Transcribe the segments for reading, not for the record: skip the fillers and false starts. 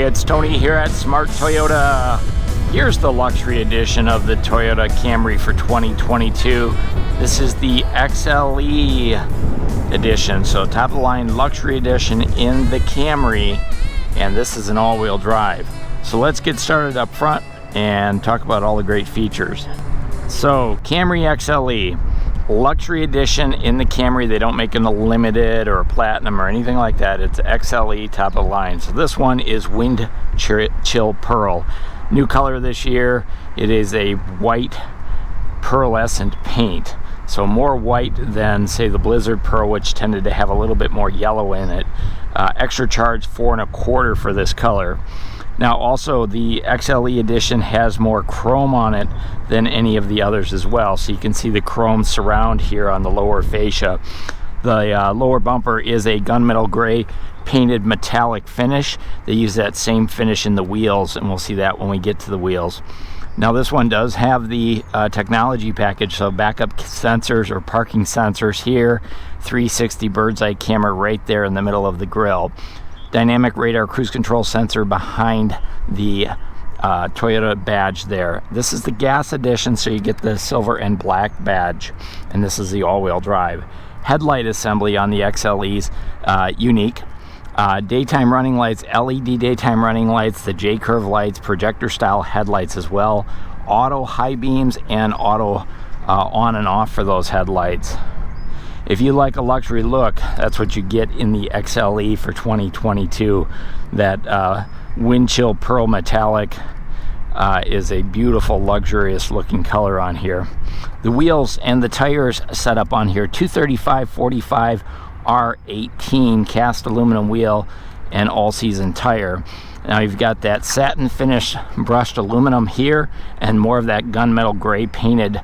it's Tony here at Smart Toyota. Here's the luxury edition of the Toyota Camry for 2022. This is the XLE edition, so top of the line luxury edition in the Camry, and this is an all-wheel drive. So let's get started up front and talk about all the great features. So Camry XLE, luxury edition in the Camry. They don't make in a limited or a platinum or anything like that. It's XLE, top of the line. So this one is wind chill pearl, new color this year. It is a white pearlescent paint, so more white than say the Blizzard Pearl, which tended to have a little bit more yellow in it. Extra charge $4 1/4 for this color. Now also the XLE edition has more chrome on it than any of the others as well. So you can see the chrome surround here on the lower fascia. The lower bumper is a gunmetal gray painted metallic finish. They use that same finish in the wheels, and we'll see that when we get to the wheels. Now this one does have the technology package, so backup sensors or parking sensors here, 360 bird's eye camera right there in the middle of the grille. Dynamic radar cruise control sensor behind the Toyota badge there. This is the gas edition, so you get the silver and black badge, and this is the all-wheel drive. Headlight assembly on the XLE's unique. Daytime running lights, LED daytime running lights, the J-curve lights, projector style headlights as well. Auto high beams and auto on and off for those headlights. If you like a luxury look, that's what you get in the XLE for 2022. That wind chill pearl metallic is a beautiful, luxurious looking color on here. The wheels and the tires set up on here, 235/45 R18 cast aluminum wheel and all-season tire. Now you've got that satin finish brushed aluminum here and more of that gunmetal gray painted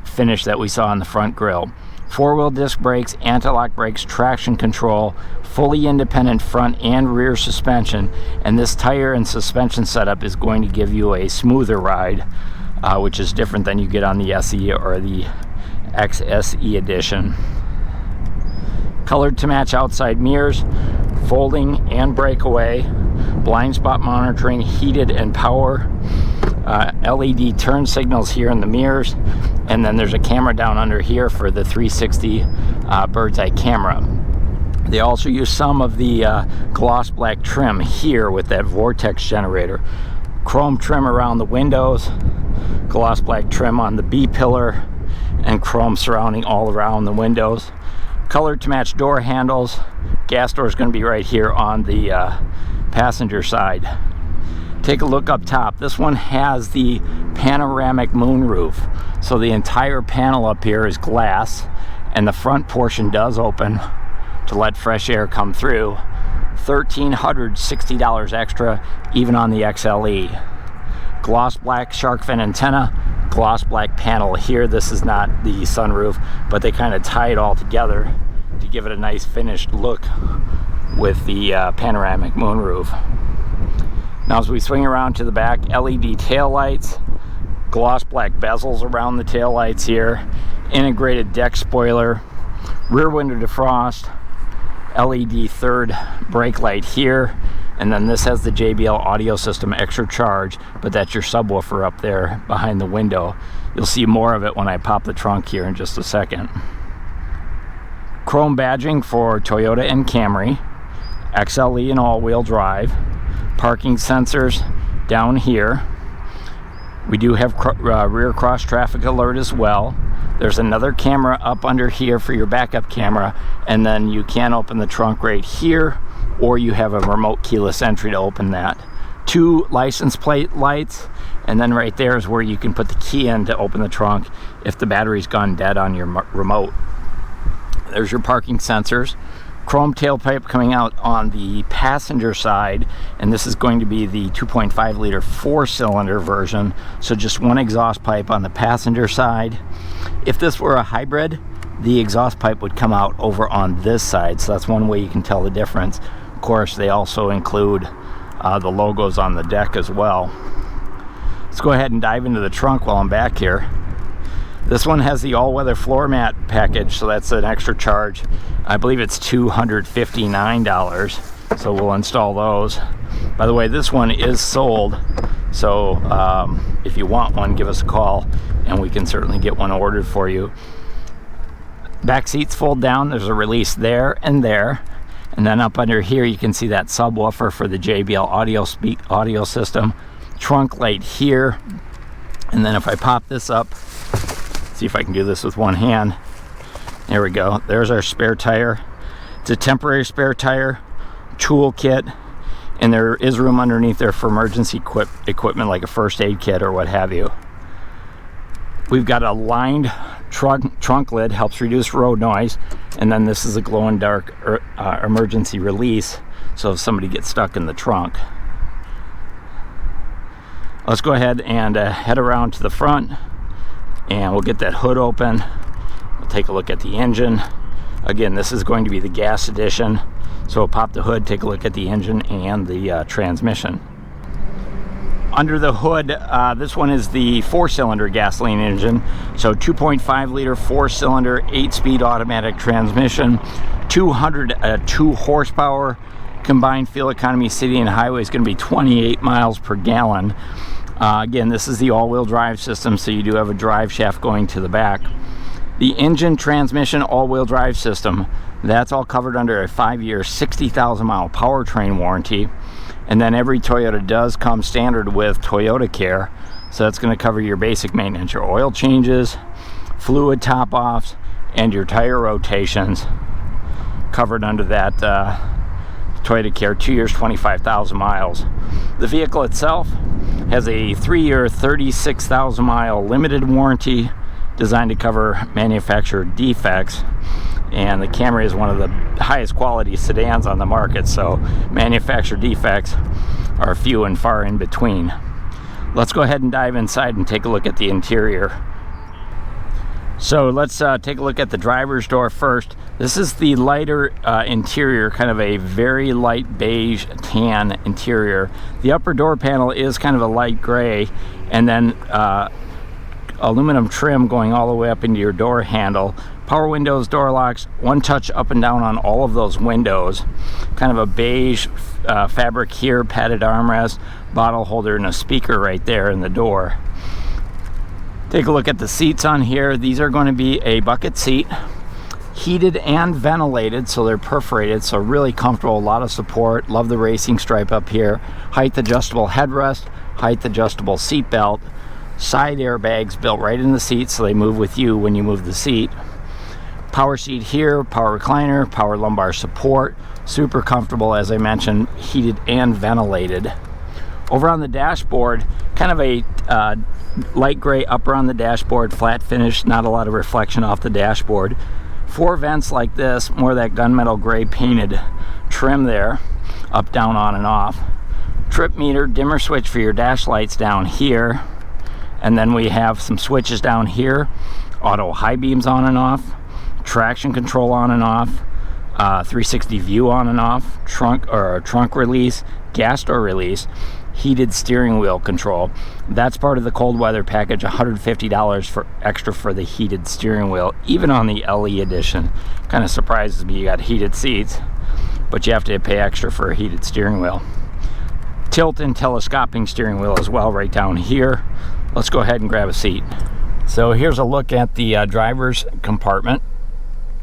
finish that we saw on the front grille. Four-wheel disc brakes, anti-lock brakes, traction control, fully independent front and rear suspension, and this tire and suspension setup is going to give you a smoother ride, which is different than you get on the SE or the XSE edition. Colored to match outside mirrors, folding and breakaway, blind spot monitoring, heated and power, LED turn signals here in the mirrors, and then there's a camera down under here for the 360 bird's eye camera. They also use some of the gloss black trim here with that vortex generator. Chrome trim around the windows, gloss black trim on the B-pillar, and chrome surrounding all around the windows. Colored to match door handles. Gas door is going to be right here on the passenger side. Take a look up top. This one has the panoramic moonroof, so the entire panel up here is glass, and the front portion does open to let fresh air come through. $1,360 extra even on the XLE. Gloss black shark fin antenna, gloss black panel here. This is not the sunroof, but they kind of tie it all together to give it a nice finished look with the panoramic moonroof. Now as we swing around to the back, LED tail lights, gloss black bezels around the tail lights here, integrated deck spoiler, rear window defrost, LED third brake light here, and then this has the JBL audio system extra charge, but that's your subwoofer up there behind the window. You'll see more of it when I pop the trunk here in just a second. Chrome badging for Toyota and Camry, XLE and all-wheel drive, parking sensors down here. We do have rear cross traffic alert as well. There's another camera up under here for your backup camera, and then you can open the trunk right here, or you have a remote keyless entry to open that. 2 license plate lights, and then right there is where you can put the key in to open the trunk if the battery's gone dead on your remote. There's your parking sensors. Chrome tailpipe coming out on the passenger side, and this is going to be the 2.5 liter 4-cylinder version, so just one exhaust pipe on the passenger side. If this were a hybrid, the exhaust pipe would come out over on this side, so that's one way you can tell the difference. Of course, they also include the logos on the deck as well. Let's go ahead and dive into the trunk while I'm back here. This one has the all-weather floor mat package, so that's an extra charge. I believe it's $259, so we'll install those. By the way, this one is sold, so if you want one, give us a call and we can certainly get one ordered for you. Back seats fold down. There's a release there, and then up under here you can see that subwoofer for the JBL audio system. Trunk light here, and then if I pop this up, see if I can do this with one hand. There we go. There's our spare tire. It's a temporary spare tire, tool kit, and there is room underneath there for emergency equipment like a first aid kit or what have you. We've got a lined trunk lid, helps reduce road noise, and then this is a glow-in-dark emergency release, so if somebody gets stuck in the trunk. Let's go ahead and head around to the front, and we'll get that hood open. We'll take a look at the engine. Again, this is going to be the gas edition, so we'll pop the hood, take a look at the engine and the transmission. Under the hood, this one is the 4-cylinder gasoline engine, so 2.5 liter 4-cylinder 8-speed automatic transmission, 202 horsepower. Combined fuel economy city and highway is going to be 28 miles per gallon. Again, this is the all-wheel drive system, so you do have a drive shaft going to the back. The engine, transmission, all-wheel drive system, that's all covered under a 5-year 60,000 mile powertrain warranty. And then every Toyota does come standard with Toyota Care, so that's going to cover your basic maintenance, your oil changes, fluid top-offs, and your tire rotations covered under that Toyota Care, 2 years, 25,000 miles. The vehicle itself has a 3-year, 36,000 mile limited warranty designed to cover manufacturer defects. And the Camry is one of the highest quality sedans on the market, so manufacturer defects are few and far in between. Let's go ahead and dive inside and take a look at the interior. So let's take a look at the driver's door first. This is the lighter interior, kind of a very light beige tan interior. The upper door panel is kind of a light gray, and then aluminum trim going all the way up into your door handle. Power windows, door locks, one touch up and down on all of those windows. Kind of a beige fabric here, padded armrest, bottle holder, and a speaker right there in the door. Take a look at the seats on here. These are going to be a bucket seat, heated and ventilated, so they're perforated, so really comfortable, a lot of support. Love the racing stripe up here. Height adjustable headrest, height adjustable seat belt, side airbags built right in the seat so they move with you when you move the seat. Power seat here, power recliner, power lumbar support, super comfortable, as I mentioned, heated and ventilated. Over on the dashboard, kind of a light gray upper on the dashboard, flat finish, not a lot of reflection off the dashboard. 4 vents like this, more of that gunmetal gray painted trim there, up, down, on, and off. Trip meter, dimmer switch for your dash lights down here. And then we have some switches down here, auto high beams on and off, traction control on and off, 360 view on and off, trunk release, gas door release, heated steering wheel control. That's part of the cold weather package, $150 for extra for the heated steering wheel, even on the LE edition. Kind of surprises me you got heated seats, but you have to pay extra for a heated steering wheel. Tilt and telescoping steering wheel as well right down here. Let's go ahead and grab a seat. So here's a look at the driver's compartment.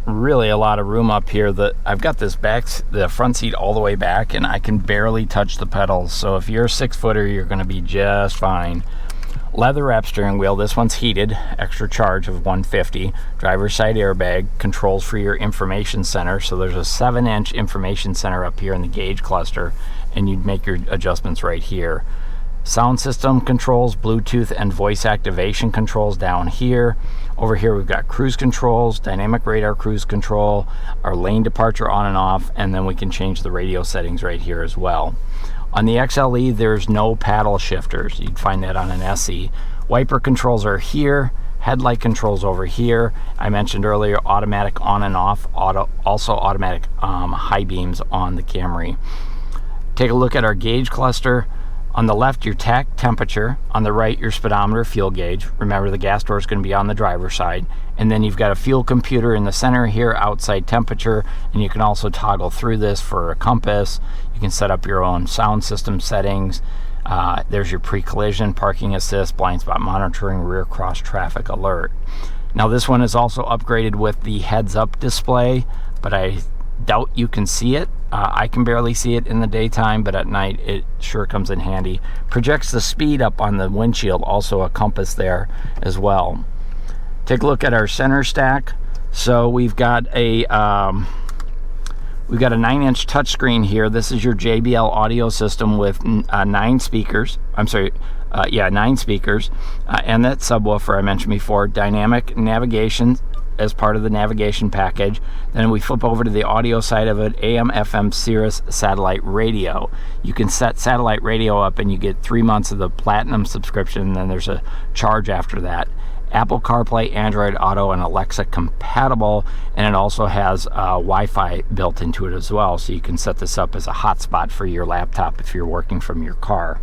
Really a lot of room up here. I've got the front seat all the way back, and I can barely touch the pedals. So if you're a 6-footer, you're going to be just fine. Leather wrap steering wheel. This one's heated, extra charge of $150. Driver's side airbag, controls for your information center. So there's a 7-inch information center up here in the gauge cluster, and you'd make your adjustments right here. Sound system controls, Bluetooth and voice activation controls down here. Over here we've got cruise controls, dynamic radar cruise control, our lane departure on and off, and then we can change the radio settings right here as well. On the XLE, there's no paddle shifters. You'd find that on an SE. Wiper controls are here, headlight controls over here. I mentioned earlier automatic on and off, also automatic high beams on the Camry. Take a look at our gauge cluster. On the left, your tach temperature. On the right, your speedometer, fuel gauge. Remember, the gas door is going to be on the driver's side. And then you've got a fuel computer in the center here, outside temperature. And you can also toggle through this for a compass. You can set up your own sound system settings. There's your pre-collision, parking assist, blind spot monitoring, rear cross traffic alert. Now this one is also upgraded with the heads-up display, but I doubt you can see it. I can barely see it in the daytime, but at night it sure comes in handy. Projects the speed up on the windshield, also a compass there as well. Take a look at our center stack. So we've got a 9-inch touchscreen here. This is your JBL audio system with 9 speakers. I'm sorry, 9 speakers, and that subwoofer I mentioned before. Dynamic navigation as part of the navigation package. Then we flip over to the audio side of it, AM, FM, Sirius satellite radio. You can set satellite radio up and you get 3 months of the Platinum subscription, and then there's a charge after that. Apple CarPlay, Android Auto, and Alexa compatible, and it also has Wi-Fi built into it as well, so you can set this up as a hotspot for your laptop if you're working from your car.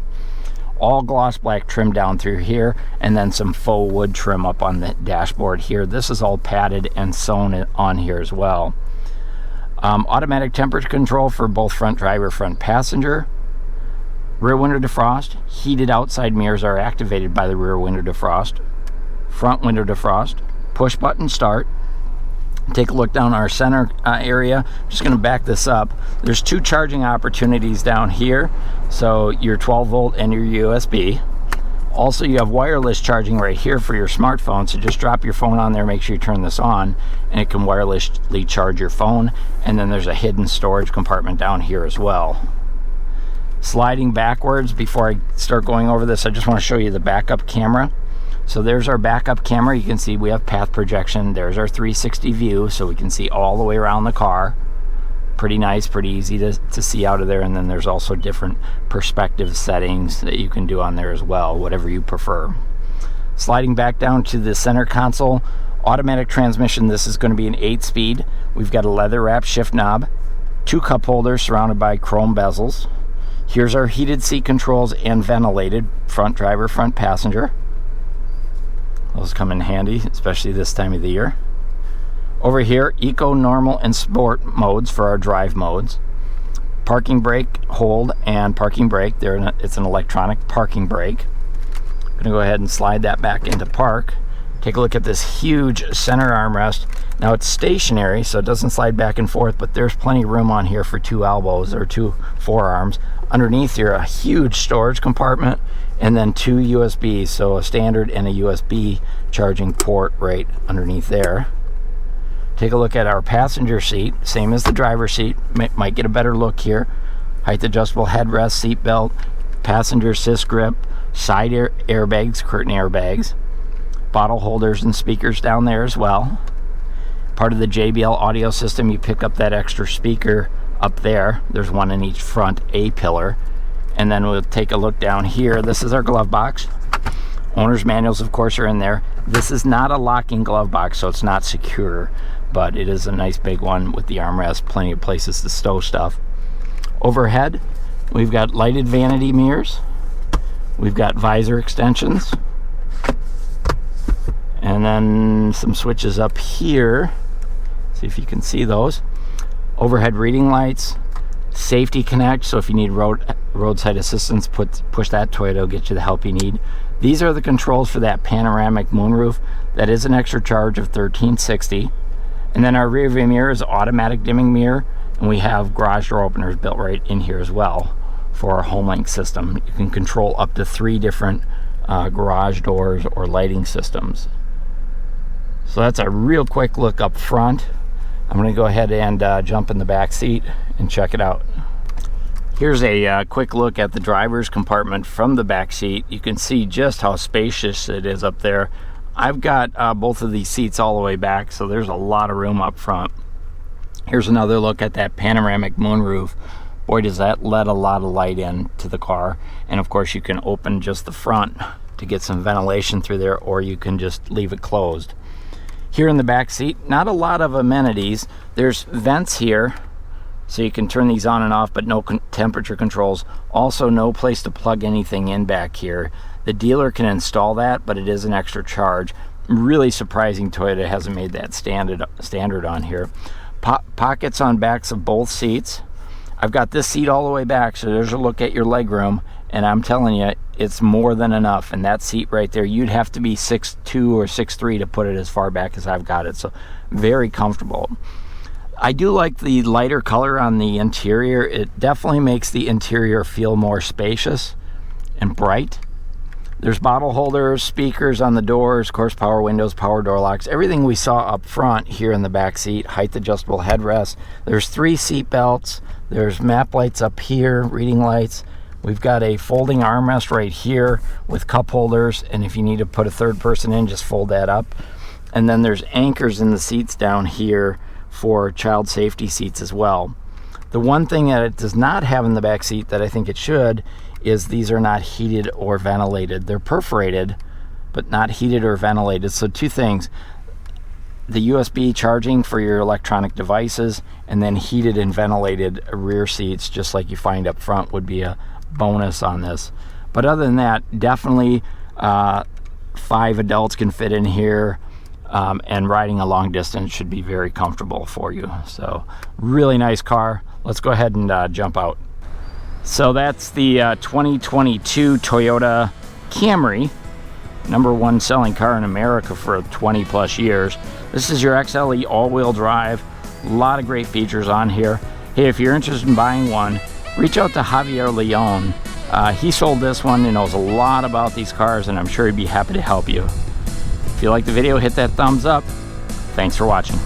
All gloss black trim down through here, and then some faux wood trim up on the dashboard here. This is all padded and sewn on here as well. Automatic temperature control for both front driver, front passenger. Rear window defrost. Heated outside mirrors are activated by the rear window defrost. Front window defrost. Push button start. Take a look down our center area. I'm just going to back this up. There's 2 charging opportunities down here. So your 12 volt and your USB. Also, you have wireless charging right here for your smartphone. So just drop your phone on there, make sure you turn this on, and it can wirelessly charge your phone. And then there's a hidden storage compartment down here as well. Sliding backwards, before I start going over this, I just want to show you the backup camera. So there's our backup camera. You can see we have path projection. There's our 360 view, so we can see all the way around the car. Pretty nice, pretty easy to see out of there. And then there's also different perspective settings that you can do on there as well, whatever you prefer. Sliding back down to the center console, automatic transmission. This is going to be an 8-speed. We've got a leather wrap shift knob, 2 cup holders surrounded by chrome bezels. Here's our heated seat controls and ventilated front driver, front passenger. Those come in handy, especially this time of the year. Over here, Eco, Normal, and Sport modes for our drive modes. Parking brake, hold, and parking brake. It's an electronic parking brake. I'm going to go ahead and slide that back into park. Take a look at this huge center armrest. Now it's stationary, so it doesn't slide back and forth, but there's plenty of room on here for 2 elbows or 2 forearms. Underneath here, a huge storage compartment, and then 2 USBs, so a standard and a USB charging port right underneath there. Take a look at our passenger seat, same as the driver's seat, might get a better look here. Height adjustable headrest, seat belt, passenger assist grip, side airbags, curtain airbags, bottle holders and speakers down there as well. Part of the JBL audio system, you pick up that extra speaker up there. There's one in each front A-pillar. And then we'll take a look down here. This is our glove box. Owner's manuals, of course, are in there. This is not a locking glove box, so it's not secure, but it is a nice big one with the armrest, plenty of places to stow stuff. Overhead, we've got lighted vanity mirrors. We've got visor extensions. And then some switches up here. See if you can see those. Overhead reading lights. Safety Connect, so if you need roadside assistance, push that. Toyota will get you the help you need. These are the controls for that panoramic moonroof. That is an extra charge of $13.60. And then our rear view mirror is automatic dimming mirror, and we have garage door openers built right in here as well for our HomeLink system. You can control up to 3 different garage doors or lighting systems. So that's a real quick look up front. I'm going to go ahead and jump in the back seat and check it out. Here's a quick look at the driver's compartment from the back seat. You can see just how spacious it is up there. I've got both of these seats all the way back, so there's a lot of room up front. Here's another look at that panoramic moonroof. Boy, does that let a lot of light in to the car. And of course, you can open just the front to get some ventilation through there, or you can just leave it closed. Here in the back seat, not a lot of amenities. There's vents here so you can turn these on and off, but no temperature controls. Also, no place to plug anything in back here. The dealer can install that, but it is an extra charge. Really surprising Toyota hasn't made that standard on here. Pockets on backs of both seats. I've got this seat all the way back, so there's a look at your leg room, and I'm telling you, it's more than enough. And that seat right there, you'd have to be 6'2" or 6'3" to put it as far back as I've got it, so very comfortable. I do like the lighter color on the interior. It definitely makes the interior feel more spacious and bright. There's bottle holders, speakers on the doors, of course, power windows, power door locks, everything we saw up front here in the back seat, height adjustable headrest. There's 3 seat belts. There's map lights up here, reading lights. We've got a folding armrest right here with cup holders, and if you need to put a third person in, just fold that up. And then there's anchors in the seats down here for child safety seats as well. The one thing that it does not have in the back seat that I think it should is these are not heated or ventilated. They're perforated, but not heated or ventilated. So 2 things, the USB charging for your electronic devices, and then heated and ventilated rear seats, just like you find up front, would be a bonus on this. But other than that, definitely 5 adults can fit in here, and riding a long distance should be very comfortable for you. So really nice car. Let's go ahead and jump out. So that's the 2022 Toyota Camry, #1 selling car in America for 20 plus years. This is your XLE all-wheel drive. A lot of great features on here. Hey, if you're interested in buying one, reach out to Javier Leon. He sold this one and knows a lot about these cars, and I'm sure he'd be happy to help you. If you like the video, hit that thumbs up. Thanks for watching.